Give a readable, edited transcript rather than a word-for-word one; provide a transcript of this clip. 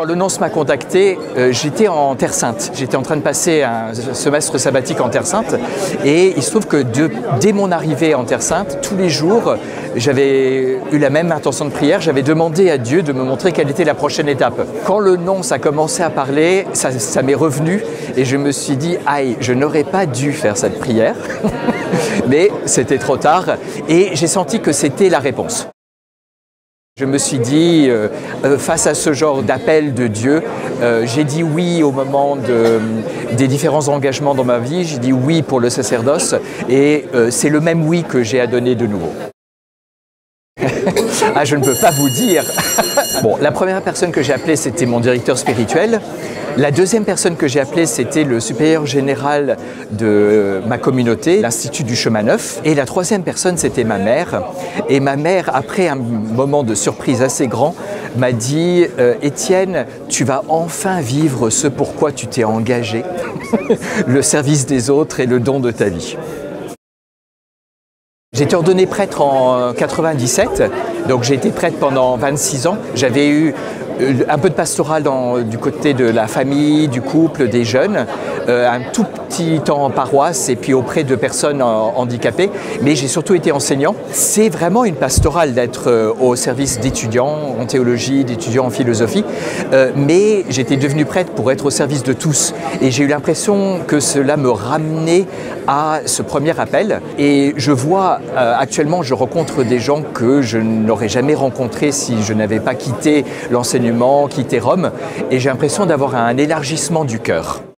Quand le nonce m'a contacté, j'étais en Terre Sainte. J'étais en train de passer un semestre sabbatique en Terre Sainte et il se trouve que dès mon arrivée en Terre Sainte, tous les jours, j'avais eu la même intention de prière. J'avais demandé à Dieu de me montrer quelle était la prochaine étape. Quand le nonce a commencé à parler, ça m'est revenu et je me suis dit « Aïe, je n'aurais pas dû faire cette prière ». Mais c'était trop tard et j'ai senti que c'était la réponse. Je me suis dit, face à ce genre d'appel de Dieu, j'ai dit oui au moment des différents engagements dans ma vie, j'ai dit oui pour le sacerdoce et c'est le même oui que j'ai à donner de nouveau. Ah, je ne peux pas vous dire. Bon, la première personne que j'ai appelée, c'était mon directeur spirituel. La deuxième personne que j'ai appelée, c'était le supérieur général de ma communauté, l'Institut du Chemin Neuf. Et la troisième personne, c'était ma mère. Et ma mère, après un moment de surprise assez grand, m'a dit « Étienne, tu vas enfin vivre ce pourquoi tu t'es engagé, le service des autres et le don de ta vie ». J'ai été ordonné prêtre en 97, donc j'ai été prêtre pendant 26 ans. J'avais eu un peu de pastoral du côté de la famille, du couple, des jeunes, un tout petit temps en paroisse et puis auprès de personnes handicapées, mais j'ai surtout été enseignant. C'est vraiment une pastorale d'être au service d'étudiants en théologie, d'étudiants en philosophie, mais j'étais devenu prêtre pour être au service de tous et j'ai eu l'impression que cela me ramenait à ce premier appel et je vois actuellement, je rencontre des gens que je n'aurais jamais rencontrés si je n'avais pas quitté l'enseignement, quitté Rome et j'ai l'impression d'avoir un élargissement du cœur.